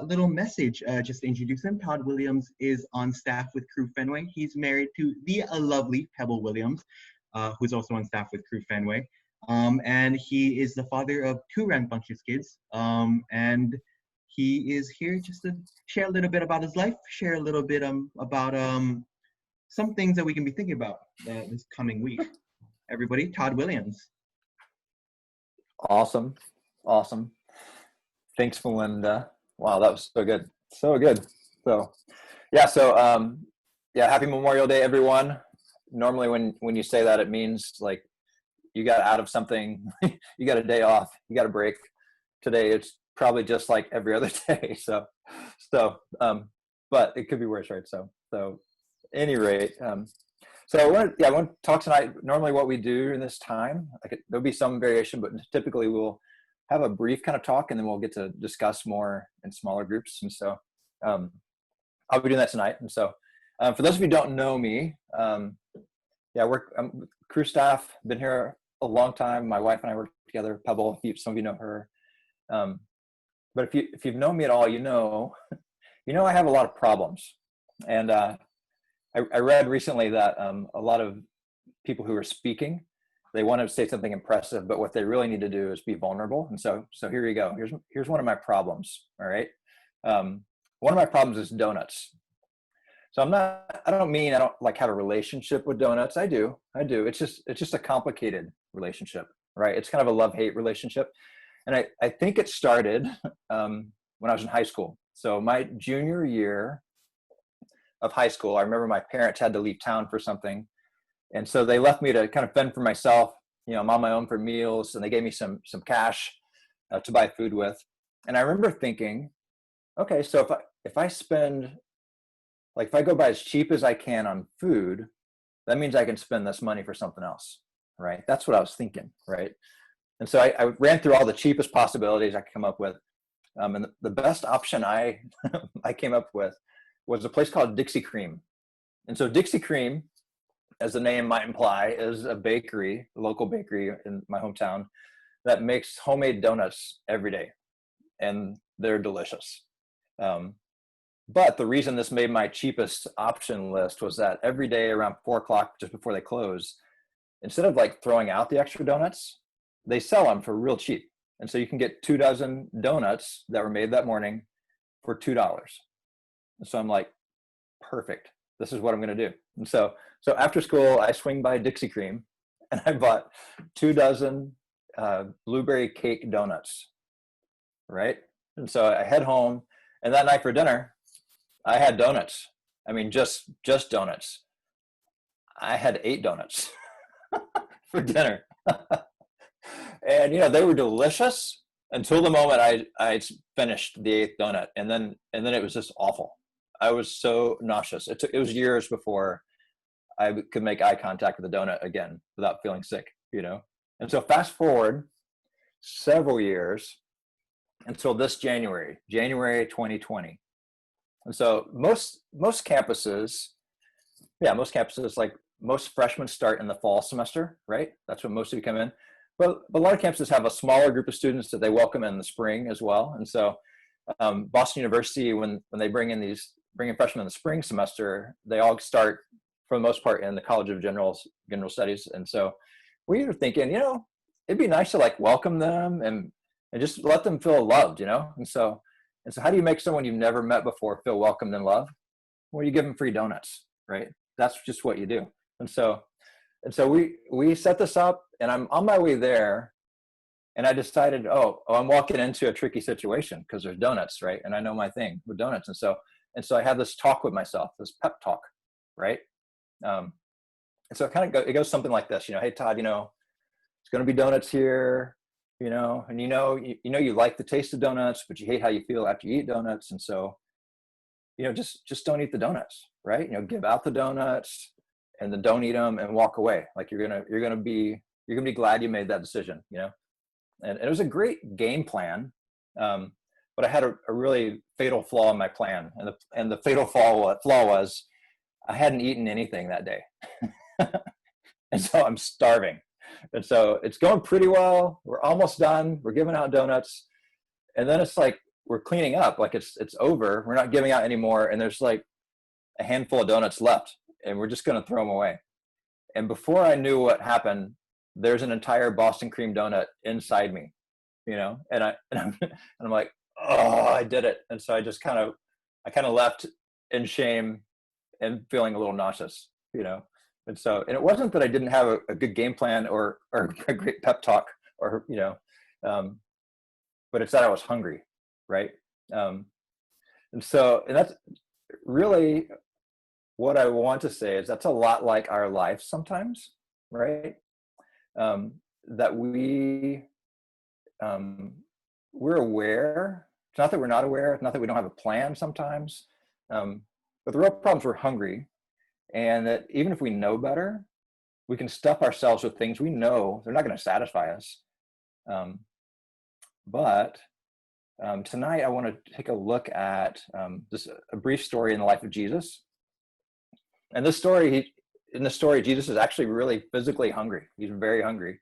little message just to introduce him. Todd Williams is on staff with Crew Fenway. He's married to the lovely Pebble Williams, who's also on staff with Crew Fenway. And he is the father of two rambunctious kids. And he is here just to share a little bit about his life, share a little bit about some things that we can be thinking about this coming week. Everybody, Todd Williams. Awesome. Thanks, Melinda. Wow, that was so good. So, happy Memorial Day, everyone. Normally when you say that, it means like you got out of something, you got a day off, you got a break. Today, it's probably just like every other day. But it could be worse, right? So any rate, so I want to talk tonight. Normally what we do in this time, there'll be some variation, but typically we'll have a brief kind of talk and then we'll get to discuss more in smaller groups. And so I'll be doing that tonight. And so for those of you who don't know me, I'm crew staff, been here a long time. My wife and I work together, Pebble, some of you know her. But if you've known me at all, you know I have a lot of problems. And I read recently that a lot of people who are speaking, they want to say something impressive, but what they really need to do is be vulnerable. And so here you go. Here's one of my problems. All right. One of my problems is donuts. So I don't like have a relationship with donuts. I do. It's just a complicated relationship, right? It's kind of a love-hate relationship. And I think it started when I was in high school. So my junior year of high school, I remember my parents had to leave town for something. And so they left me to kind of fend for myself. I'm on my own for meals, and they gave me some cash to buy food with. And I remember thinking, okay, so if I spend, like if I go buy as cheap as I can on food, that means I can spend this money for something else, right? That's what I was thinking, right? And so I ran through all the cheapest possibilities I could come up with. And the best option I came up with was a place called Dixie Cream. And so Dixie Cream, as the name might imply, is a bakery, a local bakery in my hometown that makes homemade donuts every day. And they're delicious. But the reason this made my cheapest option list was that every day around 4 o'clock, just before they close, instead of like throwing out the extra donuts, they sell them for real cheap. And so you can get 2 dozen donuts that were made that morning for $2. And so I'm like, perfect. This is what I'm going to do. And so after school, I swing by Dixie Cream and I bought 2 dozen blueberry cake donuts, right? And so I head home, and that night for dinner, I had donuts. I mean, just donuts. I had 8 donuts for dinner. And, they were delicious until the moment I finished the 8th donut. And then it was just awful. I was so nauseous. It was years before I could make eye contact with a donut again without feeling sick, And so fast forward several years until this January 2020. And so most campuses, like most freshmen start in the fall semester, right? That's when most of you come in. But a lot of campuses have a smaller group of students that they welcome in the spring as well. And so Boston University, when they bring in freshmen in the spring semester, they all start for the most part in the College of General Studies. And so we were thinking, it'd be nice to like welcome them and just let them feel loved, And so how do you make someone you've never met before feel welcomed and loved? Well, you give them free donuts, right? That's just what you do. And so we set this up, and I'm on my way there, and I decided, I'm walking into a tricky situation because there's donuts, right? And I know my thing with donuts. And so I have this talk with myself, this pep talk, right? And so it goes something like this, hey, Todd, it's going to be donuts here, and you like the taste of donuts, but you hate how you feel after you eat donuts. And so, just don't eat the donuts, right? Give out the donuts and then don't eat them and walk away. Like you're going to be glad you made that decision, And it was a great game plan. But I had a really fatal flaw in my plan. And the fatal flaw was I hadn't eaten anything that day. And so I'm starving. And so it's going pretty well. We're almost done. We're giving out donuts. And then it's like we're cleaning up, like it's over. We're not giving out anymore. And there's like a handful of donuts left, and we're just going to throw them away. And before I knew what happened, there's an entire Boston cream donut inside me, and I'm like, oh, I did it. And so I kind of left in shame and feeling a little nauseous, And it wasn't that I didn't have a good game plan or a great pep talk but it's that I was hungry. Right. And that's really what I want to say is that's a lot like our life sometimes, right? That we're aware. It's not that we're not aware. It's not that we don't have a plan sometimes. But the real problem is we're hungry, and that even if we know better, we can stuff ourselves with things we know they're not going to satisfy us. But tonight I want to take a look at a brief story in the life of Jesus. And in this story, Jesus is actually really physically hungry. He's very hungry,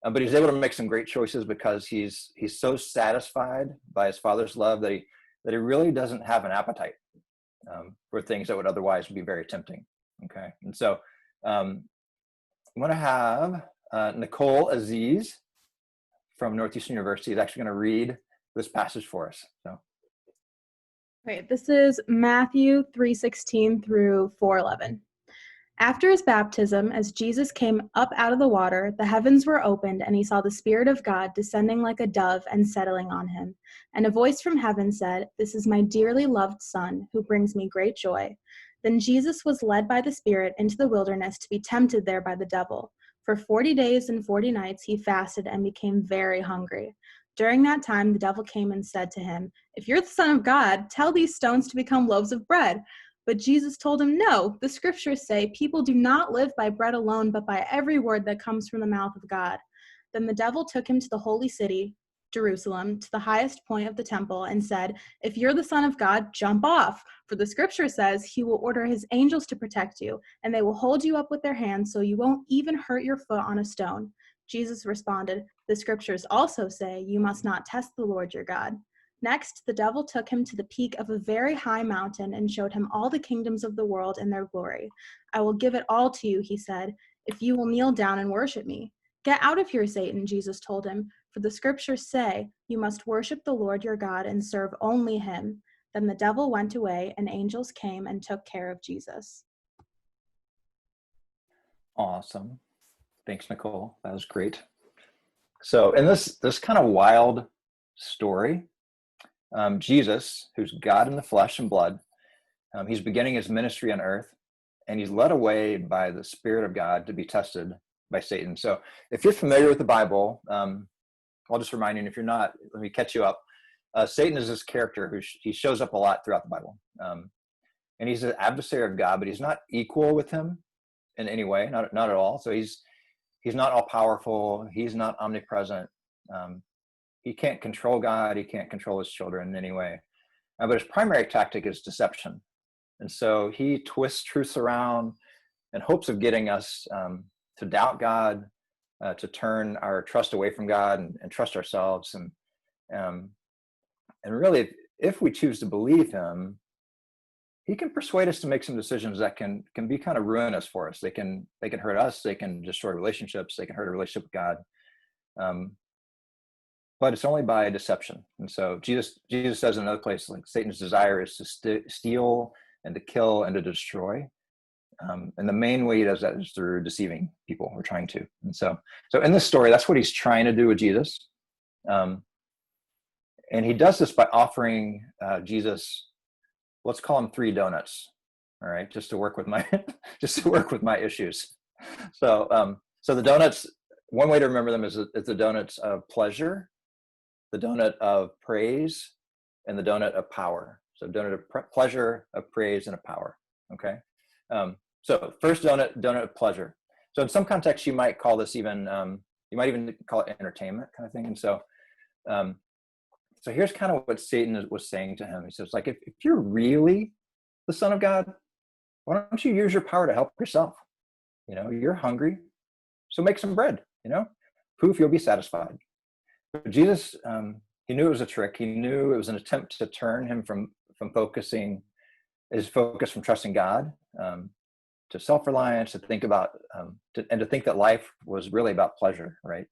but he's able to make some great choices because he's so satisfied by his Father's love that he really doesn't have an appetite for things that would otherwise be very tempting. Okay, and so I'm going to have Nicole Aziz from Northeastern University is actually going to read this passage for us. So. Right, this is Matthew 3:16 through 4:11. After his baptism, as Jesus came up out of the water, the heavens were opened, and he saw the Spirit of God descending like a dove and settling on him. And a voice from heaven said, "This is my dearly loved Son, who brings me great joy." Then Jesus was led by the Spirit into the wilderness to be tempted there by the devil. For 40 days and 40 nights he fasted and became very hungry. During that time, the devil came and said to him, "If you're the Son of God, tell these stones to become loaves of bread." But Jesus told him, "No, the scriptures say people do not live by bread alone, but by every word that comes from the mouth of God." Then the devil took him to the holy city, Jerusalem, to the highest point of the temple, and said, "If you're the Son of God, jump off. For the scripture says he will order his angels to protect you, and they will hold you up with their hands so you won't even hurt your foot on a stone." Jesus responded, "The scriptures also say you must not test the Lord your God." Next, the devil took him to the peak of a very high mountain and showed him all the kingdoms of the world and their glory. "I will give it all to you," he said, "if you will kneel down and worship me." "Get out of here, Satan," Jesus told him, "for the scriptures say you must worship the Lord your God and serve only him." Then the devil went away, and angels came and took care of Jesus. Awesome. Thanks, Nicole. That was great. So in this kind of wild story, Jesus, who's God in the flesh and blood, he's beginning his ministry on earth, and he's led away by the Spirit of God to be tested by Satan. So if you're familiar with the Bible, I'll just remind you, and if you're not, let me catch you up. Satan is this character he shows up a lot throughout the Bible. And he's an adversary of God, but he's not equal with him in any way, not at all. So he's not all powerful. He's not omnipresent. He can't control God. He can't control his children in any way. But his primary tactic is deception. And so he twists truths around in hopes of getting us to doubt God, to turn our trust away from God and trust ourselves. And really, if we choose to believe him, he can persuade us to make some decisions that can be kind of ruinous for us. They can hurt us. They can destroy relationships. They can hurt a relationship with God. But it's only by deception. And so Jesus says in another place, like Satan's desire is to steal and to kill and to destroy. And the main way he does that is through deceiving people or trying to. And so in this story, that's what he's trying to do with Jesus. And he does this by offering Jesus, let's call them 3 donuts. All right. Just to work with my issues. So the donuts, one way to remember them is the donuts of pleasure, the donut of praise, and the donut of power. So donut of pleasure, of praise, and of power. Okay. So first donut of pleasure. So in some contexts, you might call this even, you might even call it entertainment kind of thing. And so here's kind of what Satan was saying to him. He says, like, if you're really the Son of God, why don't you use your power to help yourself? You're hungry, so make some bread, poof, you'll be satisfied. But Jesus, he knew it was a trick. He knew it was an attempt to turn him from focusing his focus from trusting God to self-reliance, to think about and to think that life was really about pleasure, right?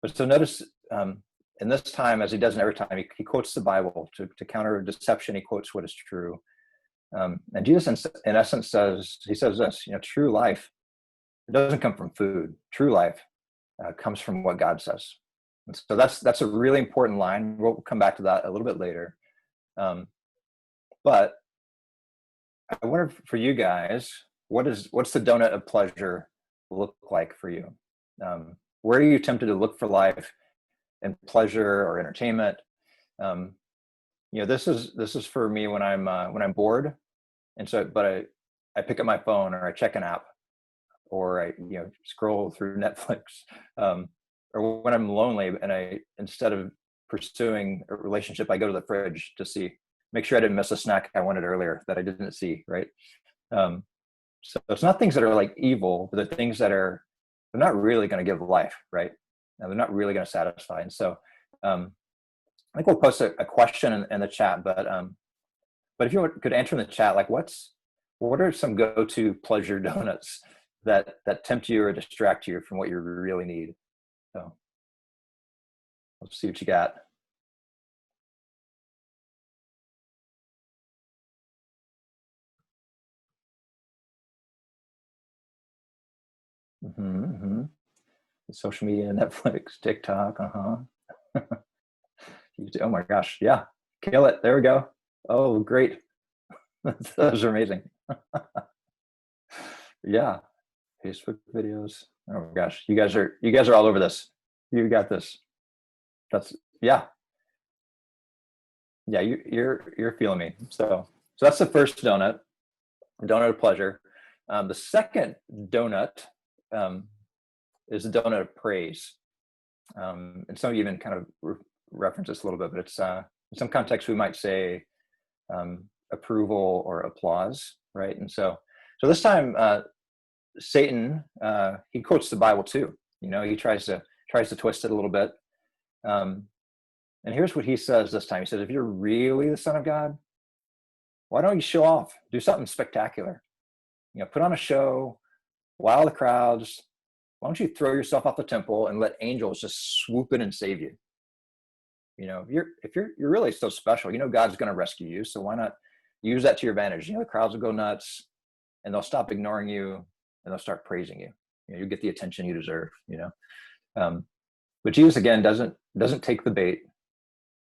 But so notice in this time, as he does in every time, he quotes the Bible to counter deception. He quotes what is true. And Jesus, in essence, he says this, true life, it doesn't come from food. True life comes from what God says. And so that's a really important line. We'll come back to that a little bit later. But I wonder for you guys, what's the donut of pleasure look like for you? Where are you tempted to look for life and pleasure or entertainment? This is for me when I'm bored, and so but I pick up my phone or I check an app or I scroll through Netflix, or when I'm lonely and I, instead of pursuing a relationship, I go to the fridge to make sure I didn't miss a snack I wanted earlier that I didn't see, right? So it's not things that are like evil, but they're things that they're not really going to give life, right? And they're not really going to satisfy. And so I think we'll post a question in the chat, but if you could answer in the chat, like what are some go-to pleasure donuts that tempt you or distract you from what you really need? So let's see what you got. Social media, Netflix, TikTok, oh my gosh, yeah, kill it. There we go. Oh, great. Those are amazing. Yeah, Facebook videos. Oh my gosh, you guys are all over this. You got this. That's yeah. You're feeling me. So that's the first donut of pleasure. The second donut is the donut of praise. And some even kind of reference this a little bit, but it's in some context we might say approval or applause, right? And so this time Satan he quotes the Bible too. He tries to twist it a little bit. And here's what he says this time. He says, if you're really the Son of God, why don't you show off? Do something spectacular. Put on a show, wow the crowds. Why don't you throw yourself off the temple and let angels just swoop in and save you? If you're really so special, God's going to rescue you. So why not use that to your advantage? The crowds will go nuts and they'll stop ignoring you and they'll start praising you. You get the attention you deserve, But Jesus, again, doesn't take the bait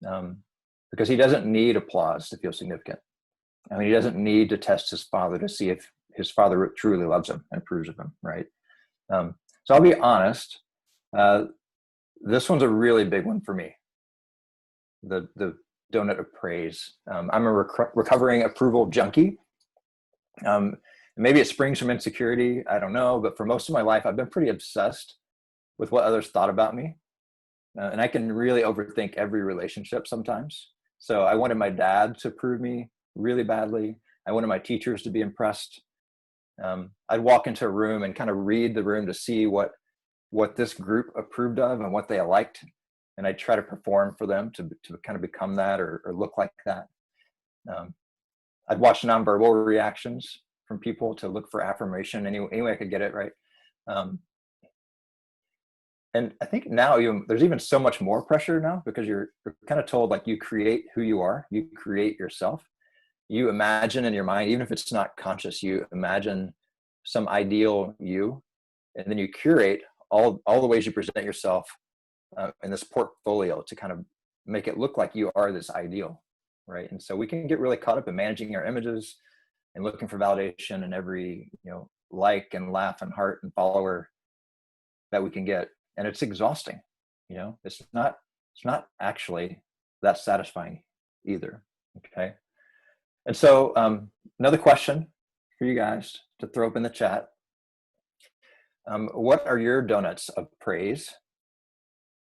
because he doesn't need applause to feel significant. I mean, he doesn't need to test his Father to see if his Father truly loves him and approves of him, right? So I'll be honest, this one's a really big one for me. The donut of praise. I'm a recovering approval junkie. Maybe it springs from insecurity, I don't know, but for most of my life, I've been pretty obsessed with what others thought about me. And I can really overthink every relationship sometimes. So I wanted my dad to approve me really badly. I wanted my teachers to be impressed. I'd walk into a room and kind of read the room to see what this group approved of and what they liked. And I'd try to perform for them to kind of become that or look like that. I'd watch nonverbal reactions from people to look for affirmation any way I could get it, right? And I think now there's even so much more pressure now because you're kind of told like you create who you are, you create yourself. You imagine in your mind, even if it's not conscious, you imagine some ideal you, and then you curate all the ways you present yourself in this portfolio to kind of make it look like you are this ideal, right? And so we can get really caught up in managing our images and looking for validation in every like and laugh and heart and follower that we can get, and it's exhausting. It's not actually that satisfying either. Okay. And so another question for you guys to throw up in the chat. What are your donuts of praise?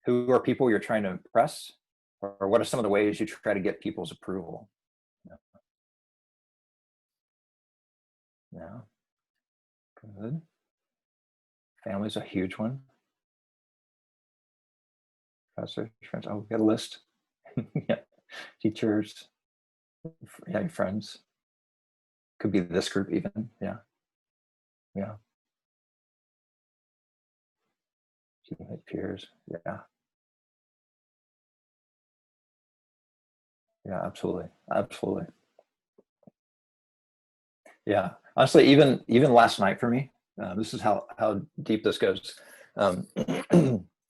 Who are people you're trying to impress? Or what are some of the ways you try to get people's approval? Yeah. Good. Family's a huge one. Professor, friends. Oh, we got a list. Yeah, teachers, yeah, your friends. Could be this group even. Yeah, yeah. Teammate, peers. Yeah, yeah, absolutely, absolutely. Yeah, honestly, even last night for me, this is how deep this goes. Um,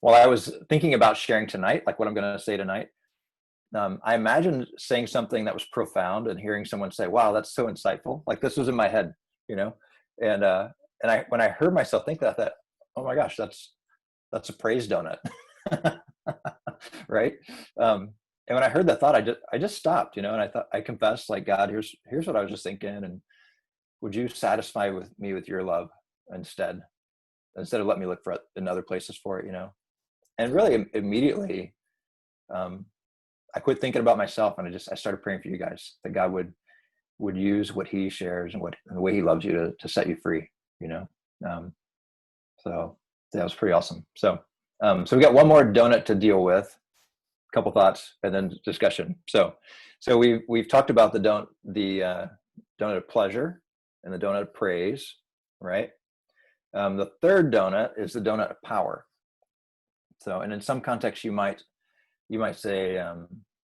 while I was thinking about sharing tonight, like what I'm going to say tonight, I imagined saying something that was profound and hearing someone say, "Wow, that's so insightful." Like this was in my head, you know, and I when I heard myself think that, that, oh my gosh, that's a praise donut, right? And when I heard that thought, I just stopped, you know, and I thought I confessed, like, God, here's what I was just thinking, and would you satisfy with me with your love instead of let me look for in other places for it, you know? And really immediately, um, I quit thinking about myself, and I started praying for you guys that God would use what He shares and the way He loves you to set you free, you know? Um, so that was pretty awesome. So we got one more donut to deal with, a couple thoughts, and then discussion. So we've talked about the donut of pleasure and the donut of praise, right? The third donut is the donut of power. So, and in some contexts, you might say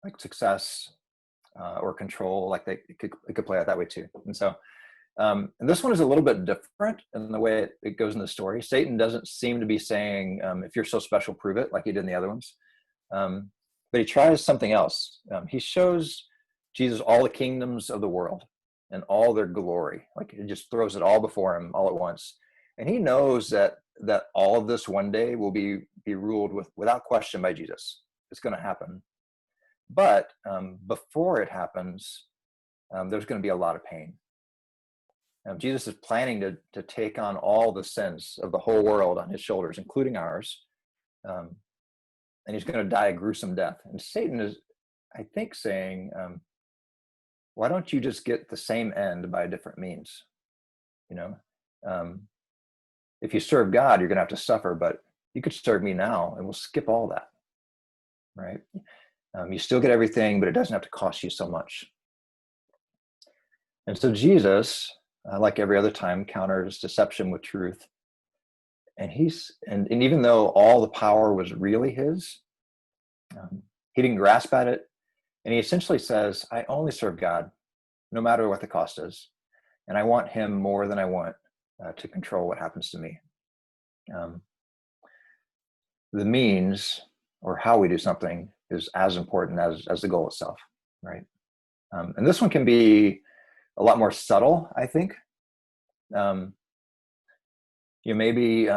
like success or control, like it could play out that way too. And this one is a little bit different in the way it goes in the story. Satan doesn't seem to be saying, if you're so special, prove it, like he did in the other ones. But he tries something else. He shows Jesus all the kingdoms of the world and all their glory. Like it just throws it all before him all at once. And he knows that all of this one day will be ruled without question by Jesus. It's going to happen. But before it happens, there's going to be a lot of pain. Jesus is planning to take on all the sins of the whole world on his shoulders, including ours. And he's going to die a gruesome death. And Satan is, I think, saying, why don't you just get the same end by a different means? You know, if you serve God, you're going to have to suffer, but you could serve me now and we'll skip all that, right? You still get everything, but it doesn't have to cost you so much. And so Jesus, like every other time, counters deception with truth. And and even though all the power was really his, he didn't grasp at it. And he essentially says, I only serve God, no matter what the cost is. And I want him more than I want to control what happens to me. The means or how we do something is as important as the goal itself, right? And this one can be a lot more subtle, I think. Maybe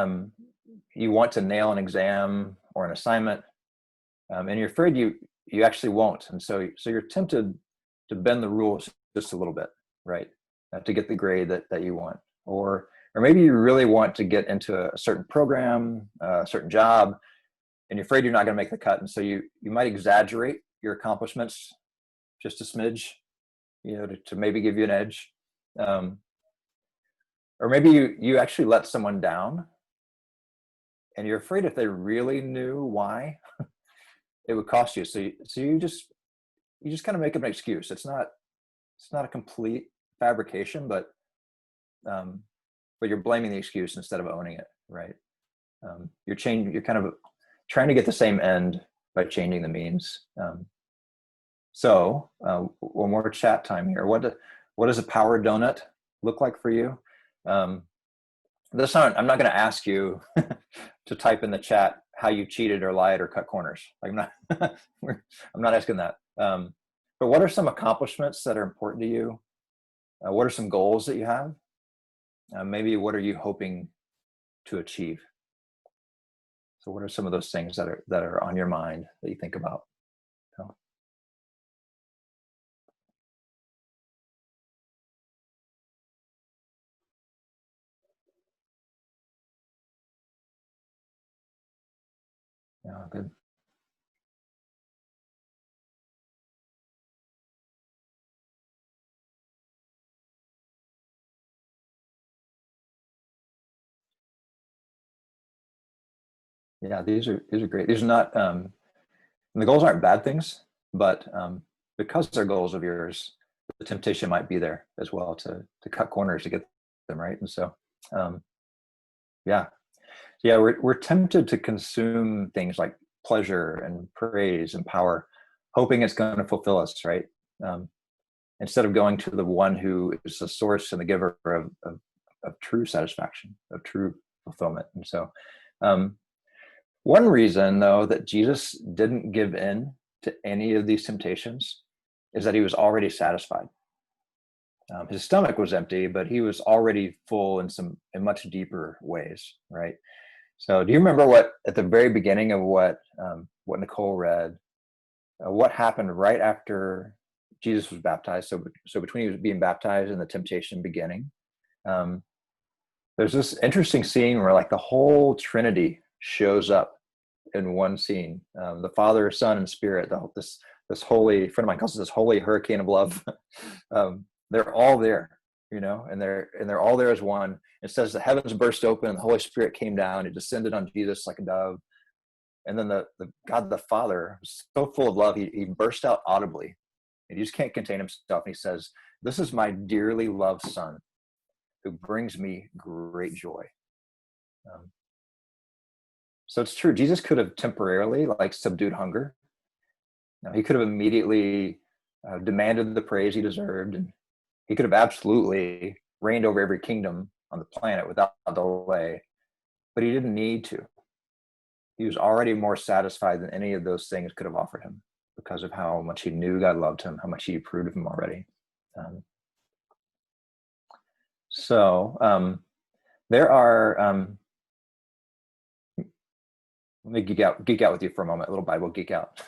you want to nail an exam or an assignment, and you're afraid you actually won't, and so you're tempted to bend the rules just a little bit, right, to get the grade that you want, or maybe you really want to get into a certain program, a certain job, and you're afraid you're not going to make the cut, and so you might exaggerate your accomplishments just a smidge, to maybe give you an edge. Or maybe you actually let someone down and you're afraid if they really knew why, it would cost you. So you just kind of make up an excuse. It's not a complete fabrication, but you're blaming the excuse instead of owning it, right? You're kind of trying to get the same end by changing the means. So one more chat time here. What does a power donut look like for you? This time, I'm not going to ask you to type in the chat how you cheated or lied or cut corners. I'm not asking that. But what are some accomplishments that are important to you? What are some goals that you have? Maybe what are you hoping to achieve? So what are some of those things that are on your mind that you think about? So. Yeah, good. Yeah, these are great. These are not the goals aren't bad things. but because they're goals of yours, the temptation might be there as well to cut corners to get them right. And so, yeah, we're tempted to consume things like pleasure and praise and power, hoping it's going to fulfill us, right? Instead of going to the one who is the source and the giver of true satisfaction, of true fulfillment. And so, one reason, though, that Jesus didn't give in to any of these temptations is that he was already satisfied. His stomach was empty, but he was already full in much deeper ways, right? So, do you remember what at the very beginning of what Nicole read? What happened right after Jesus was baptized? So between he was being baptized and the temptation beginning, there's this interesting scene where like the whole Trinity shows up in one scene. The Father, Son, and Spirit. This holy friend of mine calls it this holy hurricane of love. They're all there, and they're all there as one. It says the heavens burst open and the Holy Spirit came down. It descended on Jesus like a dove. And then the God the Father was so full of love, he burst out audibly. And he just can't contain himself. And he says, "This is my dearly loved Son, who brings me great joy." So it's true. Jesus could have temporarily subdued hunger. Now, he could have immediately demanded the praise he deserved, and he could have absolutely reigned over every kingdom on the planet without delay, but he didn't need to. He was already more satisfied than any of those things could have offered him because of how much he knew God loved him, how much he approved of him already. There are, let me geek out with you for a moment, a little Bible geek out.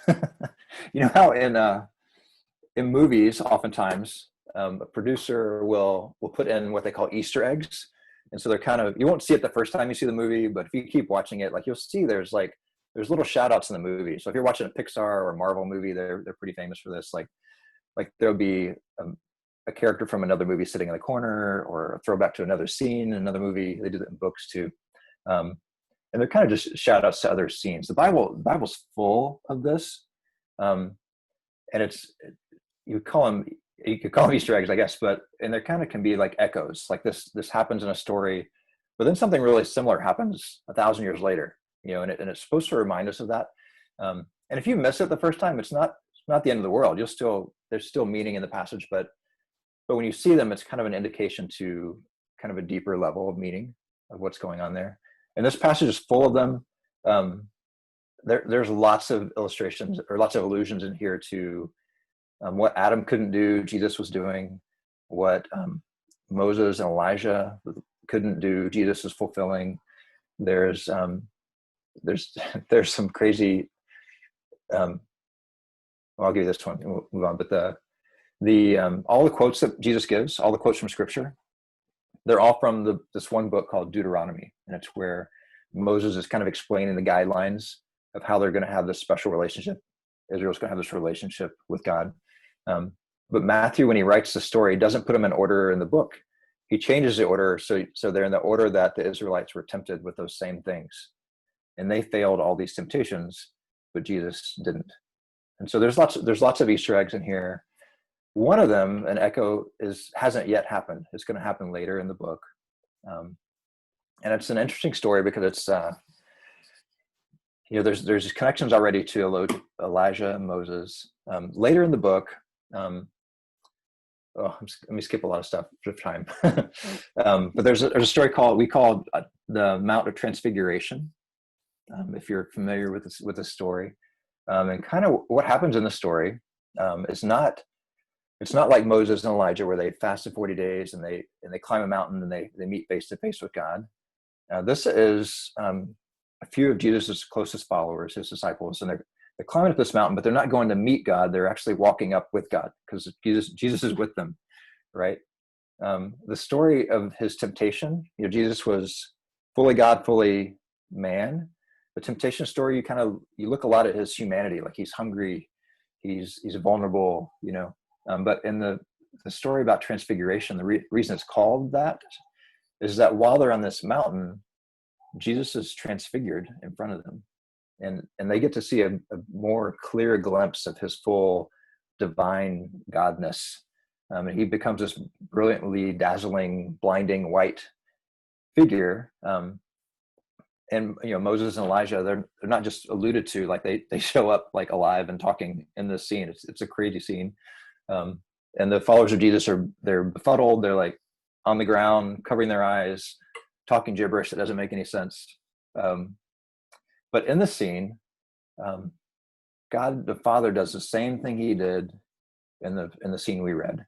You know how in movies, oftentimes, a producer will put in what they call Easter eggs. And so they're you won't see it the first time you see the movie, but if you keep watching it, you'll see there's little shout outs in the movie. So if you're watching a Pixar or a Marvel movie, they're pretty famous for this. Like there'll be a character from another movie sitting in the corner, or a throwback to another scene in another movie. They do that in books too. And they're kind of just shout outs to other scenes. The Bible's full of this. And you could call them Easter eggs, I guess, and they kind of can be like echoes. Like this happens in a story, but then something really similar happens 1,000 years later, and it's supposed to remind us of that. And if you miss it the first time, it's not the end of the world. There's still meaning in the passage, but when you see them, it's kind of an indication to kind of a deeper level of meaning of what's going on there. And this passage is full of them. There's lots of illustrations or lots of allusions in here to what Adam couldn't do, Jesus was doing. What Moses and Elijah couldn't do, Jesus is fulfilling. There's some crazy. Well, I'll give you this one. We'll move on. But all the quotes that Jesus gives, all the quotes from Scripture, they're all from this one book called Deuteronomy, and it's where Moses is kind of explaining the guidelines of how they're going to have this special relationship. Israel's going to have this relationship with God. But Matthew, when he writes the story, doesn't put them in order in the book. He changes the order so they're in the order that the Israelites were tempted with those same things, and they failed all these temptations, but Jesus didn't. And so there's lots of Easter eggs in here. One of them, an echo, hasn't yet happened. It's going to happen later in the book, and it's an interesting story because it's there's connections already to Elijah and Moses. Later in the book. Let me skip a lot of stuff for time. But there's a story we call the Mount of Transfiguration. If you're familiar with this story, and kind of what happens in the story is it's not like Moses and Elijah where they fasted 40 days and they climb a mountain and they meet face to face with God. This is a few of Jesus's closest followers, his disciples, and they're climbing up this mountain, but they're not going to meet God. They're actually walking up with God because Jesus is with them, right? The story of his temptation, Jesus was fully God, fully man. The temptation story, you look a lot at his humanity, like he's hungry, he's vulnerable, but in the story about transfiguration, the reason it's called that is that while they're on this mountain, Jesus is transfigured in front of them. and they get to see a more clear glimpse of his full divine godness. And he becomes this brilliantly dazzling, blinding white figure. And Moses and Elijah, they're not just alluded to, like they show up like alive and talking in this scene. It's a crazy scene. And the followers of Jesus they're befuddled. They're like on the ground, covering their eyes, talking gibberish that doesn't make any sense. But in the scene, God the Father does the same thing he did in the scene we read.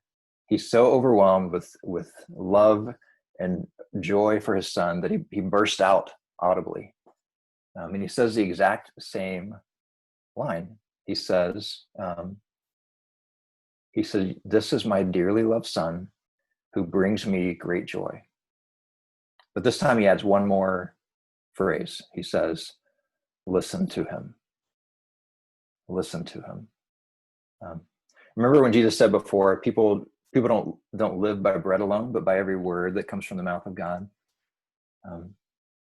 He's so overwhelmed with love and joy for his son that he burst out audibly. And he says the exact same line. He says, "This is my dearly loved son who brings me great joy." But this time he adds one more phrase. He says, "Listen to him. Listen to him." Remember when Jesus said before, people don't live by bread alone, but by every word that comes from the mouth of God.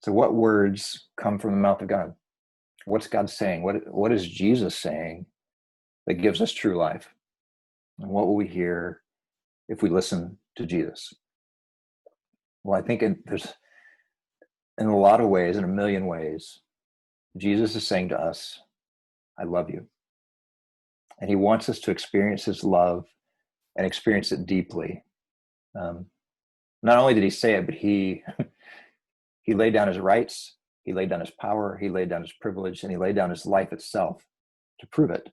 So what words come from the mouth of God? What's God saying? What is Jesus saying that gives us true life? And what will we hear if we listen to Jesus? Well, I think there's in a lot of ways, in a million ways, Jesus is saying to us, "I love you." And he wants us to experience his love and experience it deeply. Not only did he say it, but he laid down his rights, he laid down his power, he laid down his privilege, and he laid down his life itself to prove it.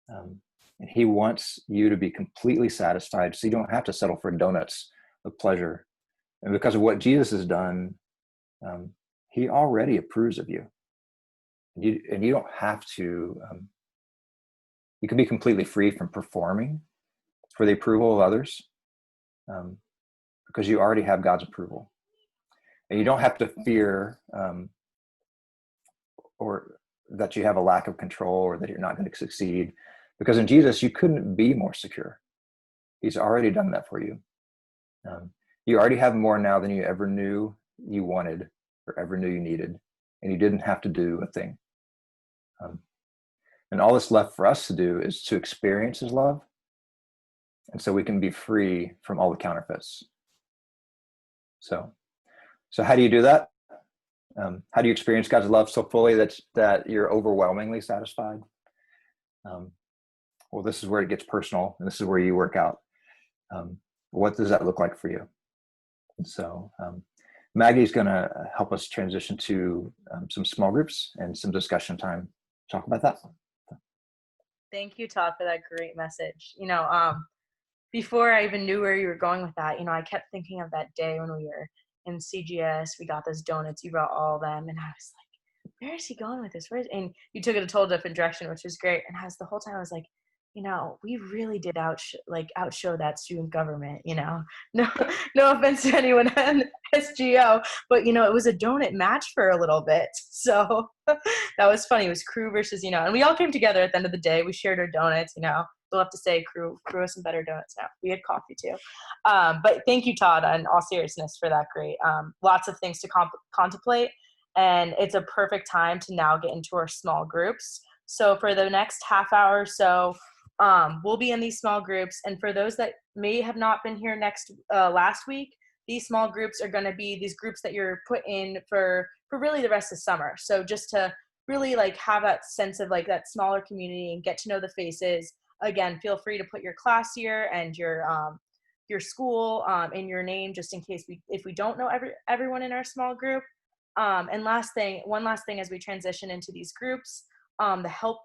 And he wants you to be completely satisfied so you don't have to settle for donuts of pleasure. And because of what Jesus has done, he already approves of you. And you don't have to, you can be completely free from performing for the approval of others, because you already have God's approval. And you don't have to fear or that you have a lack of control or that you're not going to succeed, because in Jesus you couldn't be more secure. He's already done that for you. You already have more now than you ever knew you wanted or ever knew you needed, and you didn't have to do a thing. And all that's left for us to do is to experience his love, and so we can be free from all the counterfeits. So how do you do that? How do you experience God's love so fully that you're overwhelmingly satisfied? Well, this is where it gets personal, and this is where you work out. What does that look like for you? And so Maggie's going to help us transition to some small groups and some discussion time. Talk about that. Thank you, Todd, for that great message. Before I even knew where you were going with that, I kept thinking of that day when we were in CGS. We got those donuts. You brought all of them, and I was like, "Where is he going with this? And you took it a total different direction, which was great. And the whole time I was like, we really did outshow that student government. No offense to anyone on SGO, but it was a donut match for a little bit. So that was funny. It was crew versus and we all came together at the end of the day. We shared our donuts. We'll have to say crew has some better donuts now. We had coffee too. But thank you, Todd, in all seriousness, for that great. Lots of things to contemplate, and it's a perfect time to now get into our small groups. So for the next half hour or so, we'll be in these small groups. And for those that may have not been here last week, these small groups are going to be these groups that you're put in for really the rest of summer. So just to really have that sense of that smaller community and get to know the faces. Again, feel free to put your class year and your school in your name, just in case if we don't know everyone in our small group. And one last thing as we transition into these groups, the help button